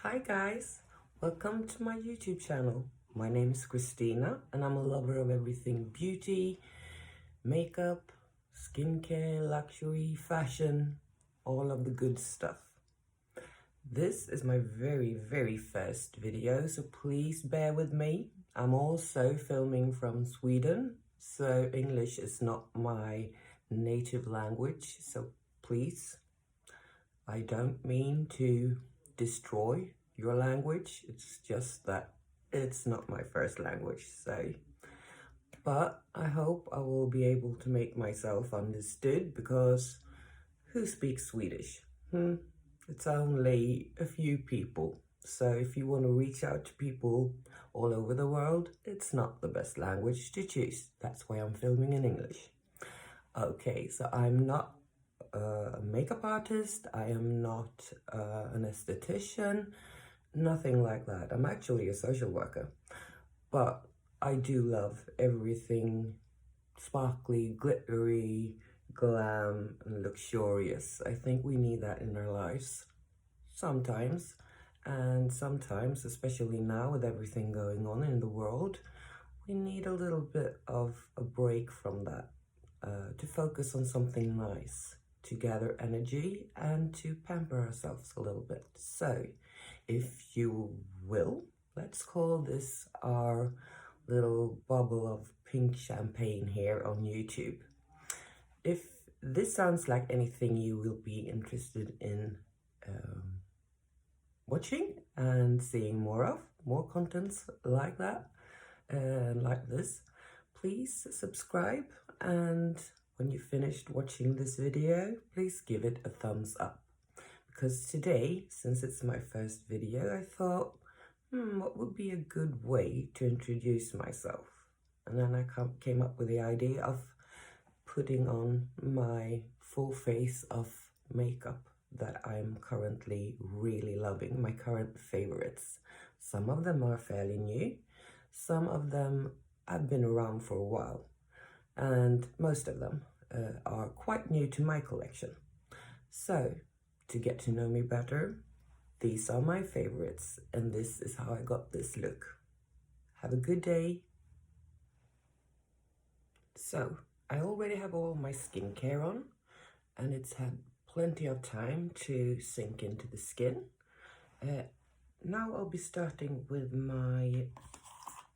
Hi guys, welcome to my YouTube channel. My name is Christina and I'm a lover of everything beauty, makeup, skincare, luxury, fashion, all of the good stuff. This is my very first video, so please bear with me. I'm also filming from Sweden, so English is not my native language, so please, I don't mean to destroy your language. It's just that it's not my first language, so but I hope I will be able to make myself understood, because who speaks Swedish? It's only a few people. So if you want to reach out to people all over the world, it's not the best language to choose. That's why I'm filming in English. Okay, so I'm not a makeup artist, I am not an esthetician, nothing like that. I'm actually a social worker, but I do love everything sparkly, glittery, glam, and luxurious. I think we need that in our lives sometimes, and sometimes, especially now with everything going on in the world, we need a little bit of a break from that, to focus on something nice, to gather energy and to pamper ourselves a little bit. So if you will, let's call this our little bubble of pink champagne here on YouTube. If this sounds like anything you will be interested in watching and seeing more contents like that and like this, please subscribe, and when you finished watching this video, please give it a thumbs up, because today, since it's my first video, I thought, what would be a good way to introduce myself? And then I came up with the idea of putting on my full face of makeup that I'm currently really loving, my current favorites. Some of them are fairly new, some of them have been around for a while, and most of them are quite new to my collection. So, to get to know me better, these are my favorites, and this is how I got this look. Have a good day. So, I already have all my skincare on, and it's had plenty of time to sink into the skin. Now I'll be starting with my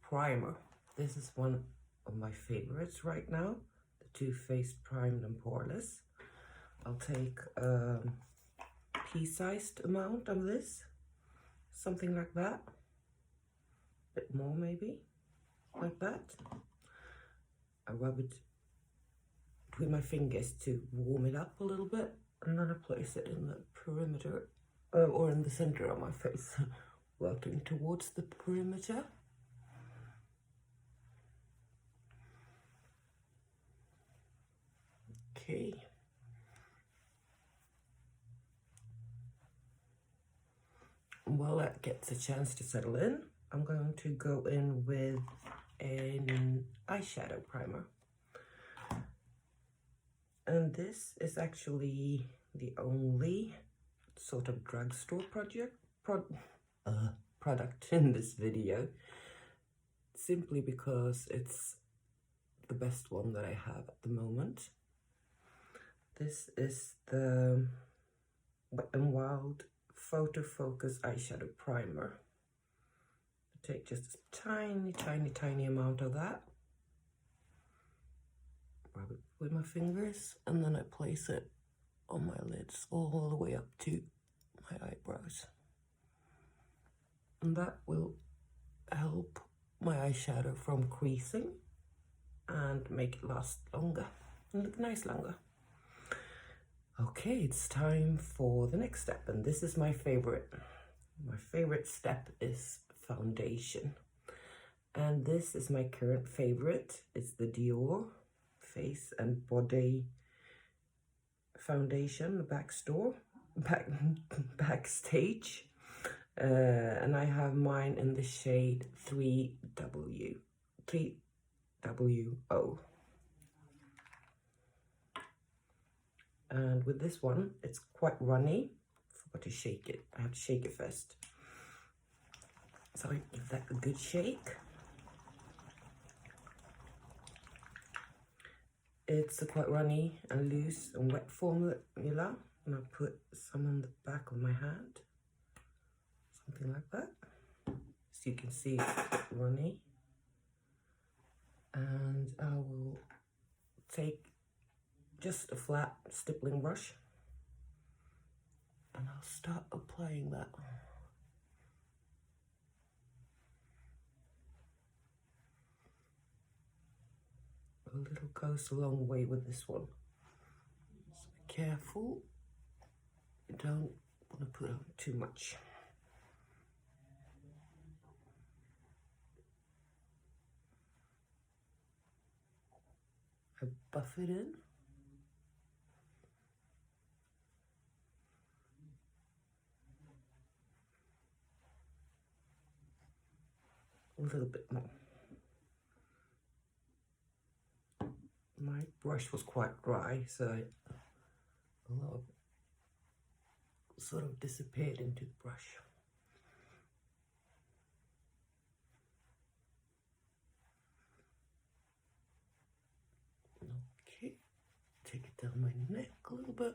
primer. This is one of my favorites right now, the Too Faced Primed and Poreless. I'll take a pea-sized amount of this, something like that, a bit more maybe, like that. I rub it between my fingers to warm it up a little bit, and then I place it in the perimeter, or in the center of my face, working towards the perimeter. Okay. While that gets a chance to settle in, I'm going to go in with an eyeshadow primer. And this is actually the only sort of drugstore product in this video, simply because it's the best one that I have at the moment. This is the Wet n Wild Photo Focus Eyeshadow Primer. I take just a tiny amount of that, rub it with my fingers, and then I place it on my lids all the way up to my eyebrows. And that will help my eyeshadow from creasing and make it last longer and look nice longer. Okay, it's time for the next step, and this is my favorite. My favorite step is foundation. And this is my current favorite. It's the Dior Face and Body Foundation, the backstage. And I have mine in the shade 3WO. And with this one, it's quite runny. I forgot to shake it. I have to shake it first. So I give that a good shake. It's a quite runny and loose and wet formula, and I put some on the back of my hand, something like that. So you can see it's runny. And I will take just a flat stippling brush and I'll start applying that. A little goes a long way with this one. So be careful. You don't want to put on too much. I buff it in. A little bit more. My brush was quite dry, so a lot of it sort of disappeared into the brush. Okay, take it down my neck a little bit.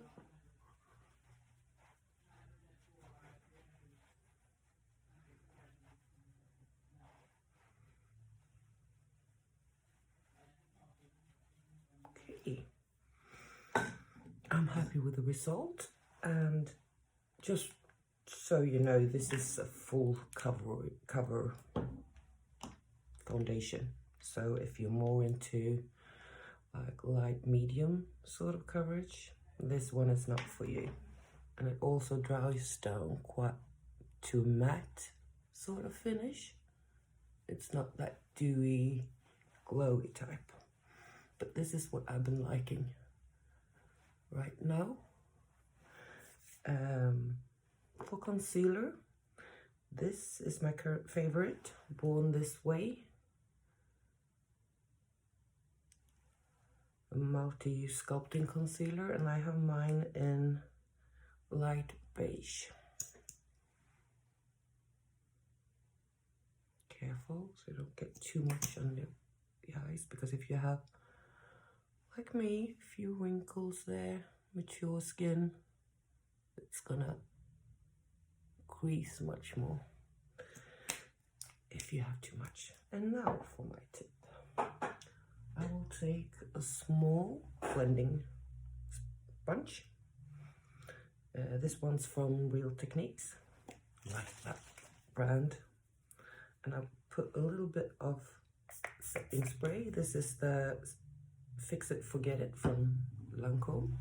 Okay, I'm happy with the result, and just so you know, this is a full cover foundation. So if you're more into like light medium sort of coverage, this one is not for you. And it also dries down quite to a matte sort of finish. It's not that dewy, glowy type. But this is what I've been liking right now. For concealer, this is my current favorite, Born This Way. A multi-use sculpting concealer, and I have mine in light beige. Careful so you don't get too much on the eyes, because if you have, like me, a few wrinkles there, mature skin, it's gonna crease much more if you have too much. And now for my tip. I will take a small blending sponge. This one's from Real Techniques, like that brand. And I'll put a little bit of setting spray. This is the Fix It Forget It from Lancome.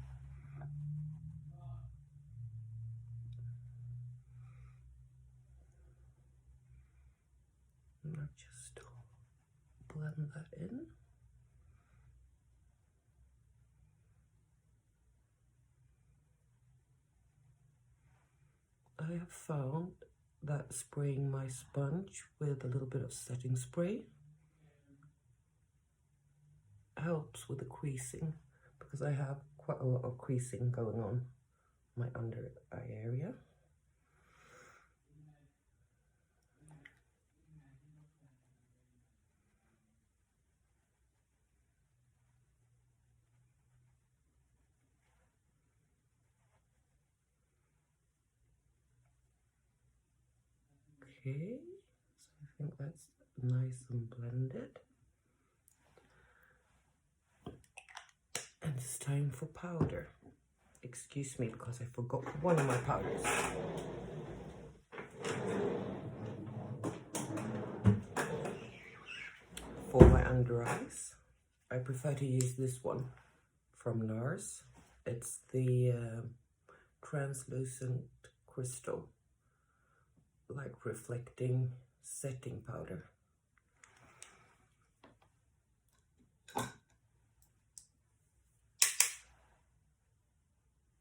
And I'll just blend that in. I have found that spraying my sponge with a little bit of setting spray helps with the creasing, because I have quite a lot of creasing going on my under eye area. Okay, so I think that's nice and blended. And it's time for powder. Excuse me, because I forgot one of my powders. For my under eyes, I prefer to use this one from NARS. It's the translucent crystal, like reflecting setting powder.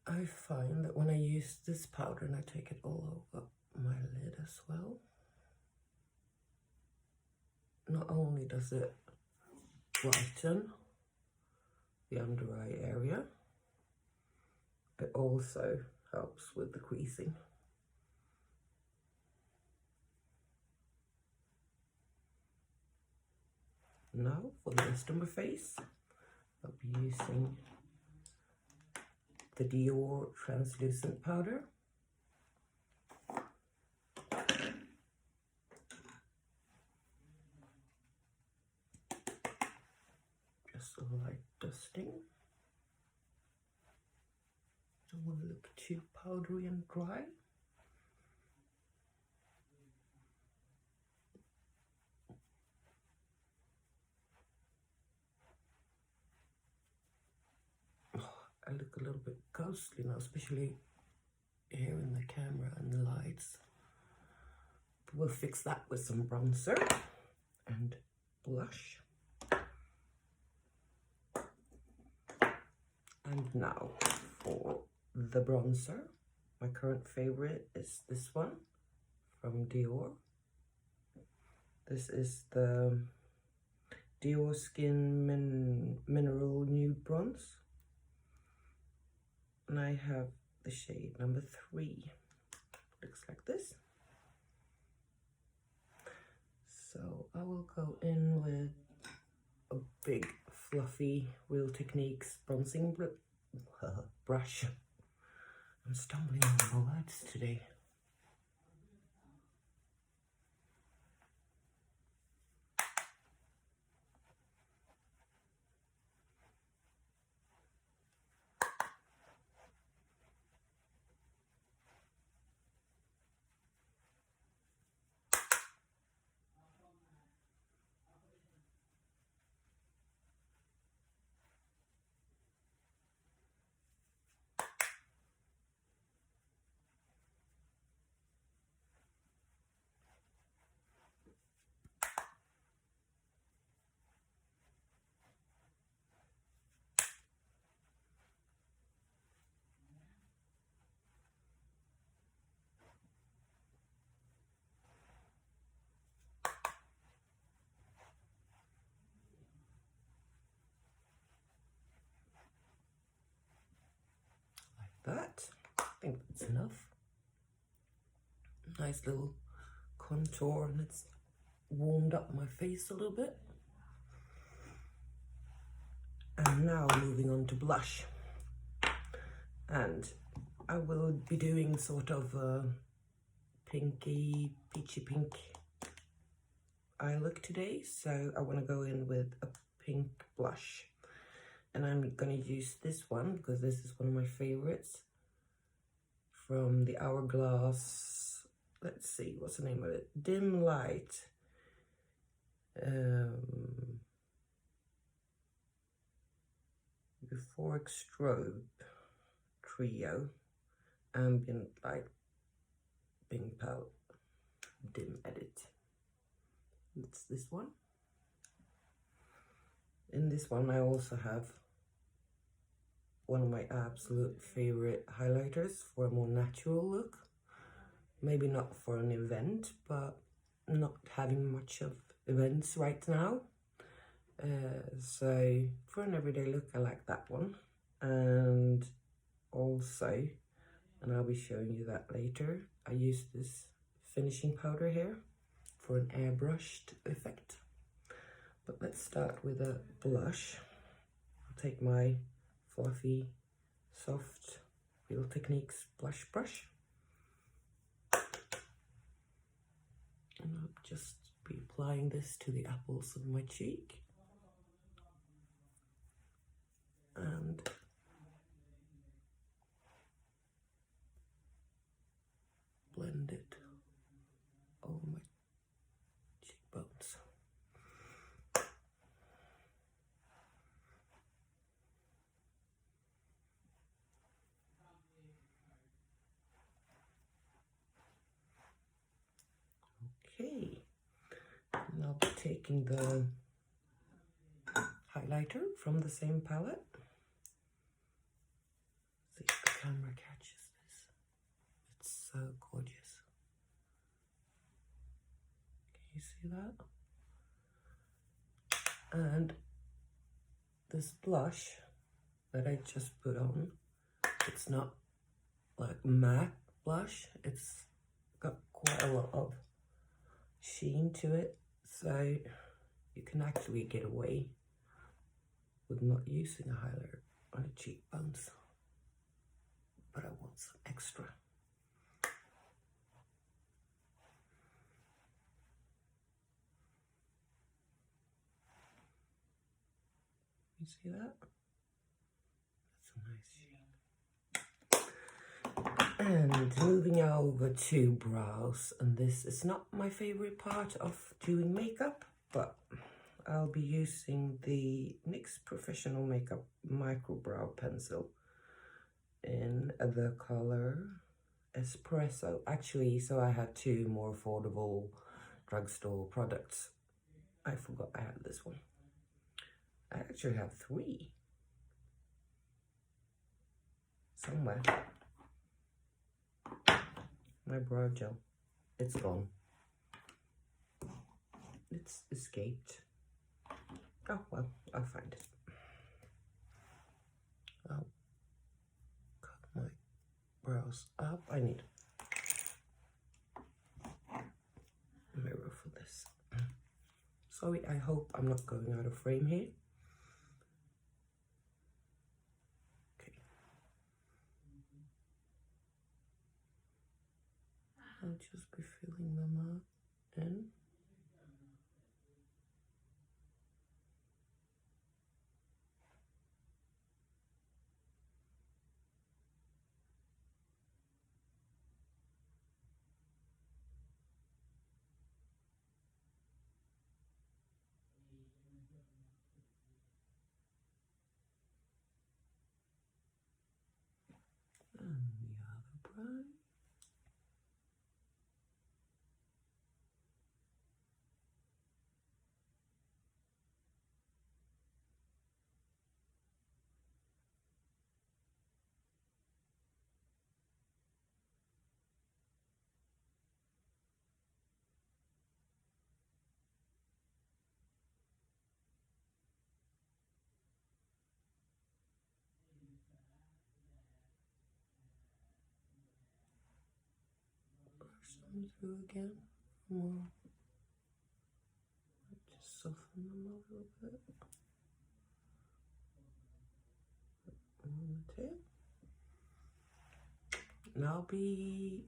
I find that when I use this powder and I take it all over my lid as well, not only does it brighten the under eye area, it also helps with the creasing. now for the rest of my face, I'll be using the Dior translucent powder. Just a light dusting. Don't want to look too powdery and dry. I look a little bit ghostly now, especially here in the camera and the lights. But we'll fix that with some bronzer and blush. And now for the bronzer. My current favorite is this one from Dior. This is the Dior Skin Mineral Nude Bronze. And I have the shade number 3. Looks like this. So I will go in with a big fluffy Real Techniques bronzing brush. I'm stumbling on my words today. That, I think that's enough. Nice little contour, and it's warmed up my face a little bit. And now moving on to blush, and I will be doing sort of a pinky, peachy pink eye look today, so I want to go in with a pink blush. And I'm going to use this one because this is one of my favorites from the Hourglass. Let's see, what's the name of it? Dim Light. Euphoric Strobe Trio Ambient Light Pink Palette Dim Edit. It's this one. In this one I also have one of my absolute favorite highlighters for a more natural look. Maybe not for an event, but not having much of events right now. So for an everyday look, I like that one. And also, and I'll be showing you that later, I use this finishing powder here for an airbrushed effect. But let's start with a blush. I'll take my fluffy, soft Real Techniques blush brush. And I'll just be applying this to the apples of my cheek. And blend it over my cheekbones. Okay, and I'll be taking the highlighter from the same palette. See if the camera catches this. It's so gorgeous. Can you see that? And this blush that I just put on, it's not like matte blush, it's got quite a lot of sheen to it, so you can actually get away with not using a highlighter on the cheekbones, but I want some extra. You see that? That's a nice shade. And moving over to brows, and this is not my favorite part of doing makeup, but I'll be using the NYX Professional Makeup Micro Brow Pencil in the color Espresso. Actually, so I had two more affordable drugstore products. I forgot I had this one. I actually have three somewhere. My brow gel, it's gone. It's escaped. Oh well, I'll find it. I'll cut my brows up. I need a mirror for this. Sorry, I hope I'm not going out of frame here. Okay. I'll just be filling them up in. And the other brow. Brush them through again. More. Just soften them a little bit. On the tail. And I'll be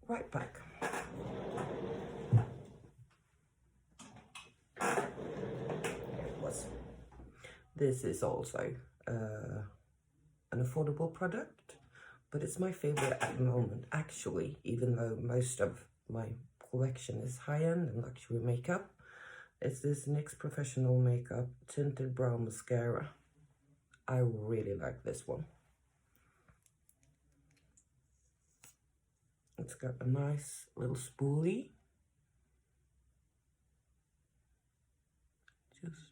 right back. This is also an affordable product, but it's my favorite at the moment, actually, even though most of my collection is high-end and luxury makeup. It's this NYX Professional Makeup Tinted Brow Mascara. I really like this one. It's got a nice little spoolie. Just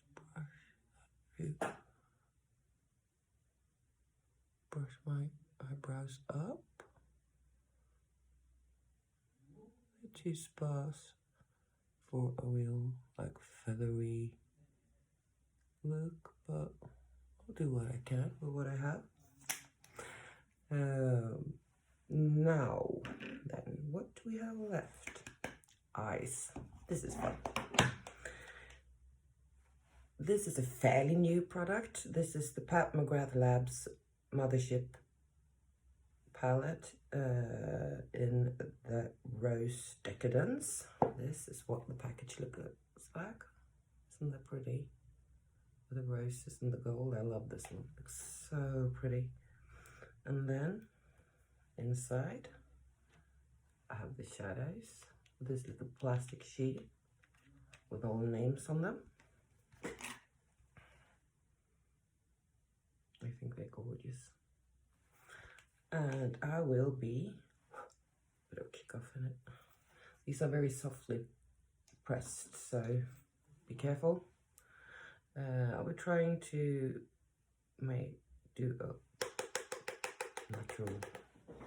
brush my eyebrows up. Too sparse for a real like feathery look, but I'll do what I can with what I have. Now then, what do we have left? Eyes. This is fun. This is a fairly new product. This is the Pat McGrath Labs Mothership palette in the Rose Decadence. This is what the package looks like. Isn't that pretty? The roses and the gold. I love this one. It looks so pretty. And then inside I have the shadows. This little plastic sheet with all the names on them. I think they're gorgeous. And I will be a bit of kickoff in it. These are very softly pressed, so be careful. I'll be trying to do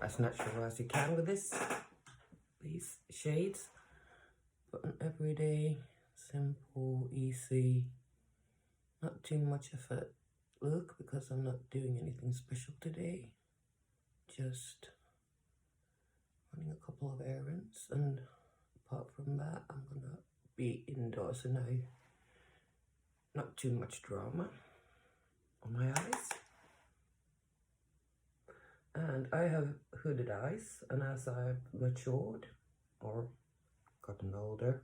as natural as you can with these shades. But an everyday, simple, easy, not too much effort look, because I'm not doing anything special today. Just running a couple of errands and apart from that, I'm gonna be indoors, so now not too much drama on my eyes. And I have hooded eyes, and as I've matured or gotten older,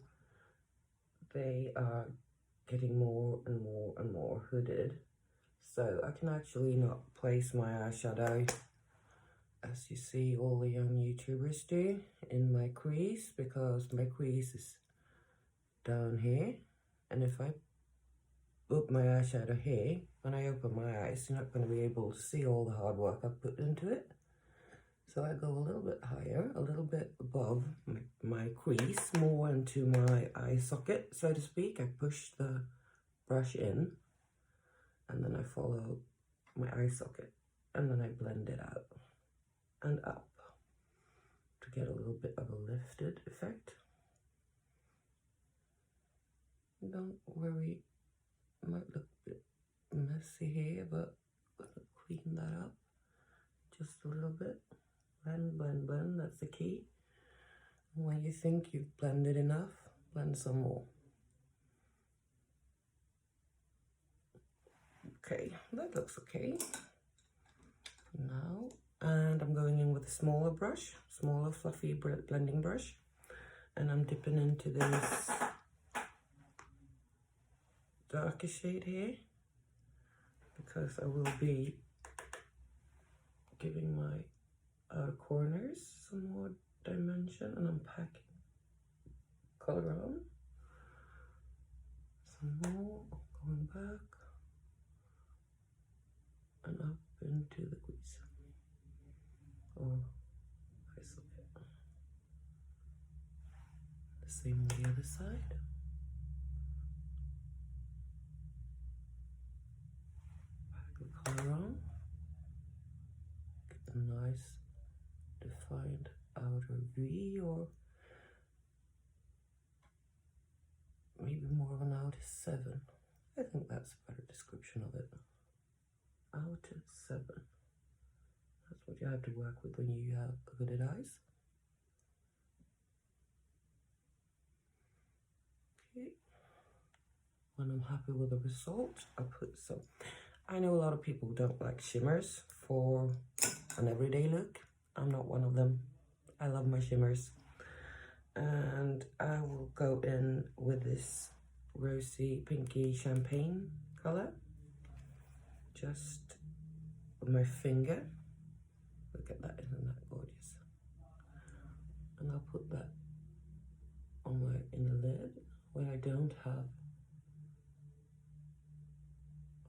they are getting more and more and more hooded. So I can actually not place my eyeshadow, as you see all the young YouTubers do, in my crease, because my crease is down here. And if I put my eyeshadow here, when I open my eyes, you're not going to be able to see all the hard work I've put into it. So I go a little bit higher, a little bit above my crease, more into my eye socket, so to speak. I push the brush in, and then I follow my eye socket, and then I blend it out and up to get a little bit of a lifted effect. Don't worry, it might look a bit messy here, but I'm gonna clean that up just a little bit. Blend, blend, blend, that's the key. And when you think you've blended enough, blend some more. Okay, that looks okay. Now, and I'm going in with a smaller brush, smaller fluffy blending brush, and I'm dipping into this darker shade here, because I will be giving my outer corners some more dimension, and I'm packing color on. Some more, going back and up into the crease, or eye socket. The same on the other side. Pack the color on, get a nice defined outer V, or maybe more of an outer 7. I think that's a better description of it. Outer 7. That's what you have to work with when you have hooded eyes. Okay. When I'm happy with the result, I put some. I know a lot of people don't like shimmers for an everyday look. I'm not one of them. I love my shimmers. And I will go in with this rosy pinky champagne color, just with my finger. Look at that, isn't that gorgeous? And I'll put that on my inner lid where I don't have,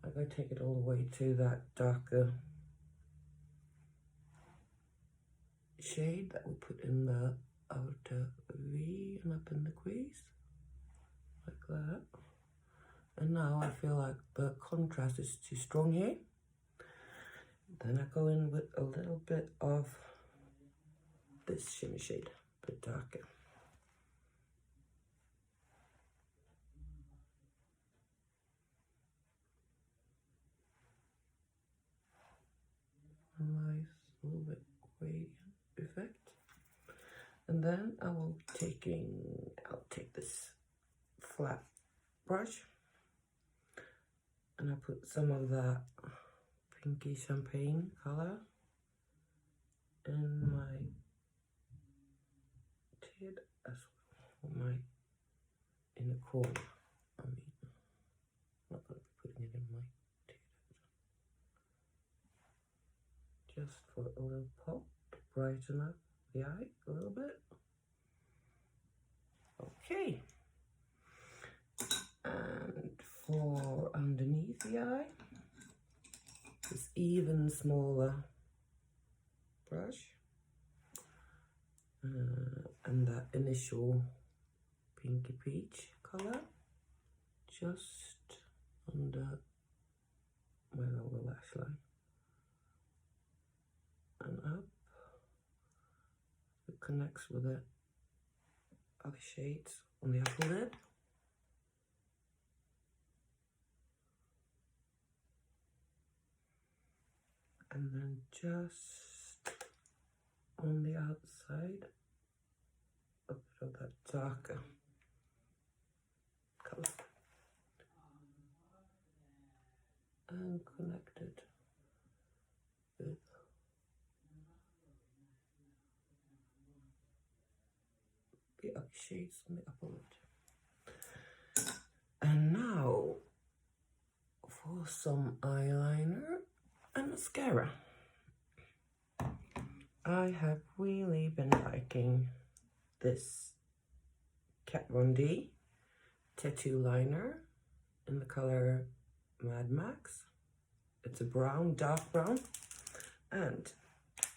like, I take it all the way to that darker shade that we put in the outer V and up in the crease, like that. And now I feel like the contrast is too strong here. Then I go in with a little bit of this shimmer shade, a bit darker. A nice little bit gradient effect. And then I'll take this flat brush, and I put some of that pinky champagne color in my lid as well, my inner corner. I mean, I'm not going to be putting it in my lid. Just for a little pop to brighten up the eye a little bit. Okay. And for underneath the eye, this even smaller brush, and that initial pinky peach color just under my lower lash line and up. It connects with the other shades on the upper lid. And then just on the outside, a bit of that darker color and connected with the other shades on the upper lid. And now for some eyeliner and mascara. I have really been liking this Kat Von D tattoo liner in the color Mad Max. It's a brown, dark brown, and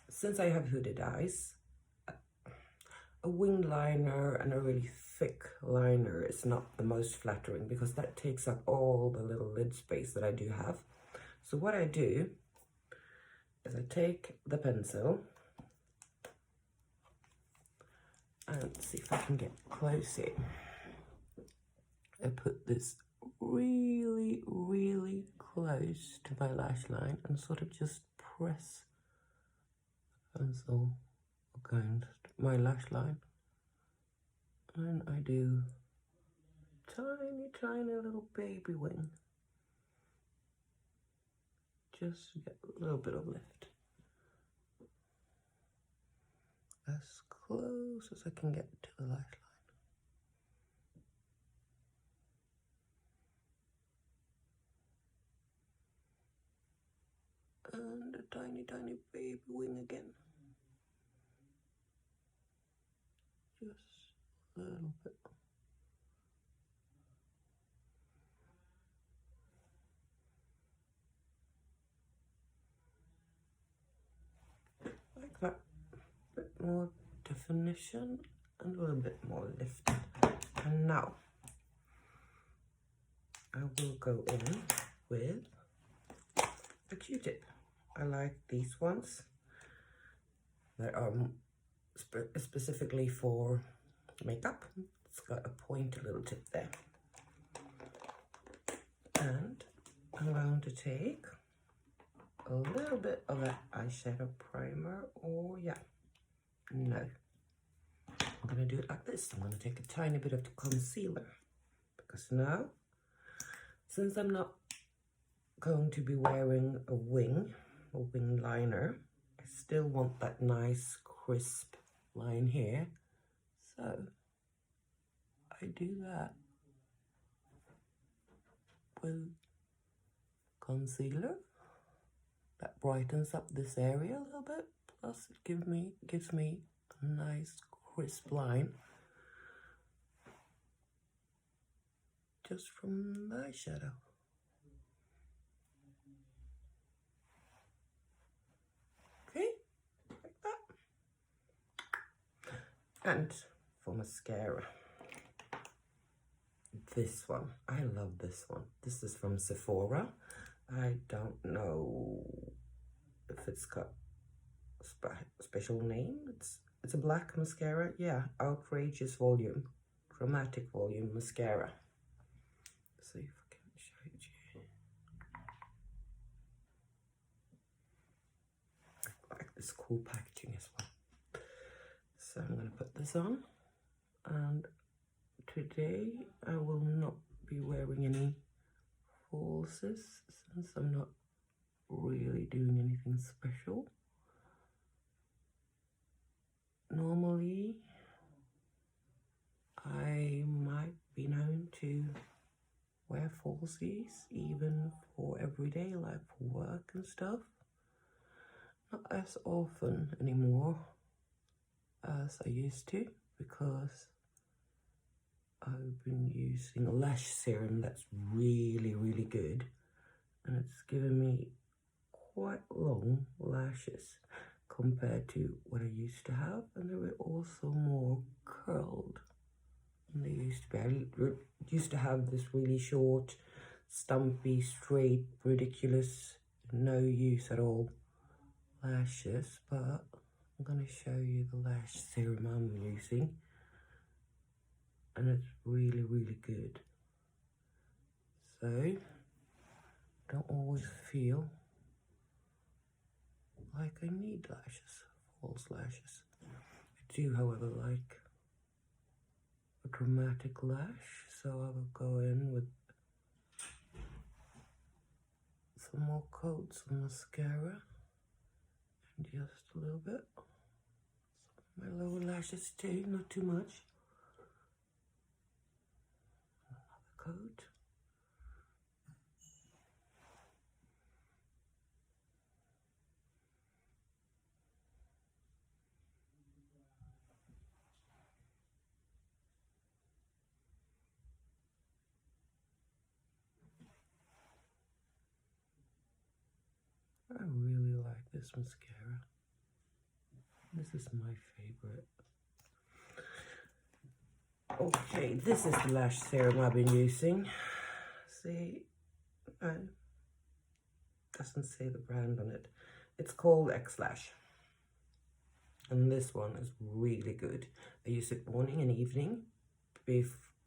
since I have hooded eyes, a wing liner and a really thick liner is not the most flattering because that takes up all the little lid space that I do have. So what I do is I take the pencil and see if I can get close here. I put this really, really close to my lash line and sort of just press the pencil against my lash line. And I do tiny, tiny little baby wing. Just to get a little bit of lift. As close as I can get to the lash line. And a tiny, tiny baby wing again. Just a little bit. Like that. A bit more definition and a little bit more lift. And now I will go in with a Q-tip. I like these ones that are specifically for makeup. It's got a pointy little tip there. And I'm going to take a little bit of an eyeshadow primer, or no. I'm going to do it like this. I'm going to take a tiny bit of the concealer because now, since I'm not going to be wearing a wing liner, I still want that nice crisp line here. So I do that with concealer. That brightens up this area a little bit, plus it gives me a nice crisp line just from the eyeshadow. Okay, like that. And for mascara, this one, I love this one. This is from Sephora. I don't know if it's got a special name. It's a black mascara. Yeah, Outrageous Volume, Dramatic Volume Mascara. Let's see if I can show it to you. I like this cool packaging as well. So I'm going to put this on, and today I will not be wearing any falsies since I'm not really doing anything special. Normally I might be known to wear falsies even for everyday, like for work and stuff. Not as often anymore as I used to, because I've been using a lash serum that's really, really good, and it's given me quite long lashes compared to what I used to have, and they were also more curled than they used to be. I used to have this really short, stumpy, straight, ridiculous, no use at all lashes, but I'm going to show you the lash serum I'm using, and it's really, really good. So I don't always feel like I need lashes, false lashes. I do, however, like a dramatic lash, so I will go in with some more coats of mascara and just a little bit. My lower lashes too, not too much. Another coat. I really like this mascara. This is my favorite. Okay, this is the lash serum I've been using. See, doesn't say the brand on it. It's called X-Lash. And this one is really good. I use it morning and evening,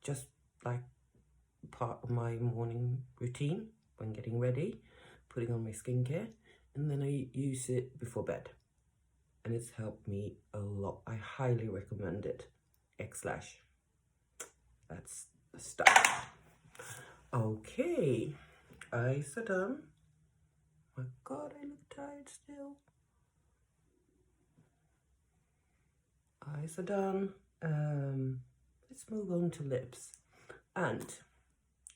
just like part of my morning routine when getting ready, putting on my skincare, and then I use it before bed. And it's helped me a lot. I highly recommend it. X-Lash. That's the stuff. Okay, eyes are done. My God, I look tired still. Eyes are done. Let's move on to lips. And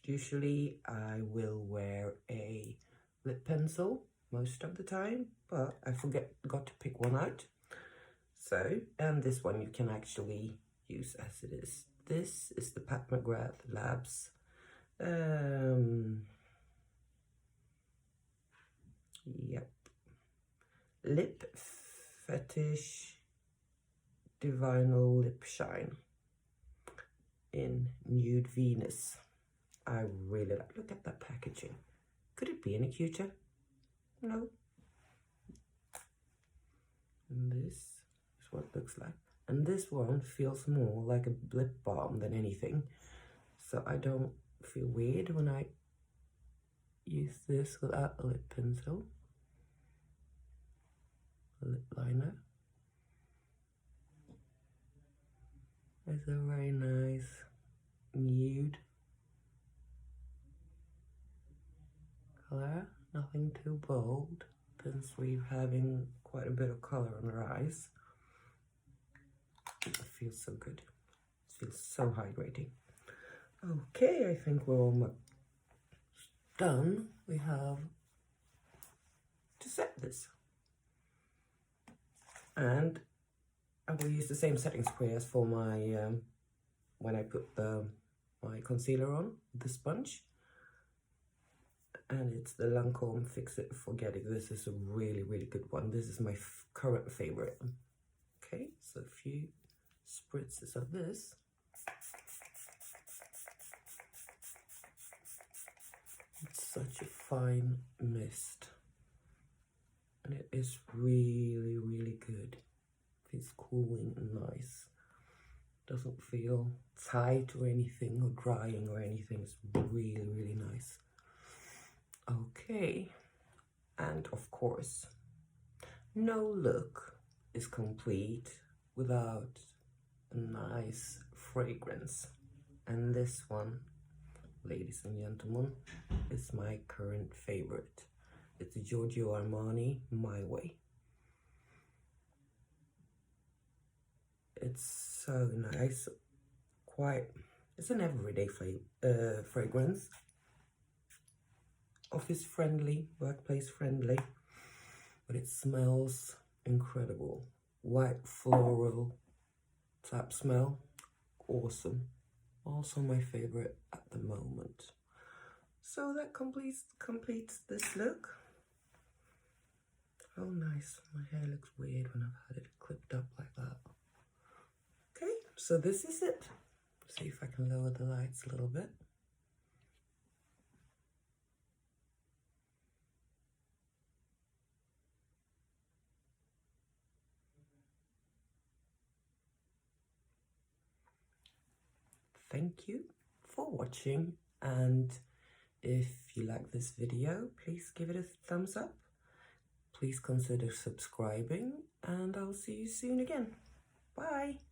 usually I will wear a lip pencil most of the time, but I got to pick one out. So, and this one you can actually use as it is. This is the Pat McGrath Labs yep, Lip Fetish Divinal Lip Shine in Nude Venus. I really like, look at that packaging. Could it be any cuter? No. And this is what it looks like. And this one feels more like a lip balm than anything. So I don't feel weird when I use this without a lip pencil. A lip liner. It's a very nice nude color, nothing too bold, since we're having quite a bit of color on our eyes. It feels so good. It feels so hydrating. Okay, I think we're almost done. We have to set this. And I will use the same setting spray as for my, when I put my concealer on, the sponge. And it's the Lancome Fix It Forget It. This is a really, really good one. This is my current favorite. Okay, so a few spritzes of this. It's such a fine mist. And it is really, really good. It's cooling and nice. Doesn't feel tight or anything, or drying or anything. It's really, really nice. Okay, and of course, no look is complete without a nice fragrance. And this one, ladies and gentlemen, is my current favorite. It's Giorgio Armani My Way. It's so nice, it's an everyday fragrance. Office friendly, workplace friendly, but it smells incredible. White floral type smell, awesome. Also my favorite at the moment. So that completes this look. Oh nice, my hair looks weird when I've had it clipped up like that. Okay, so this is it. See if I can lower the lights a little bit. Thank you for watching, and if you like this video, please give it a thumbs up. Please consider subscribing, and I'll see you soon again. Bye.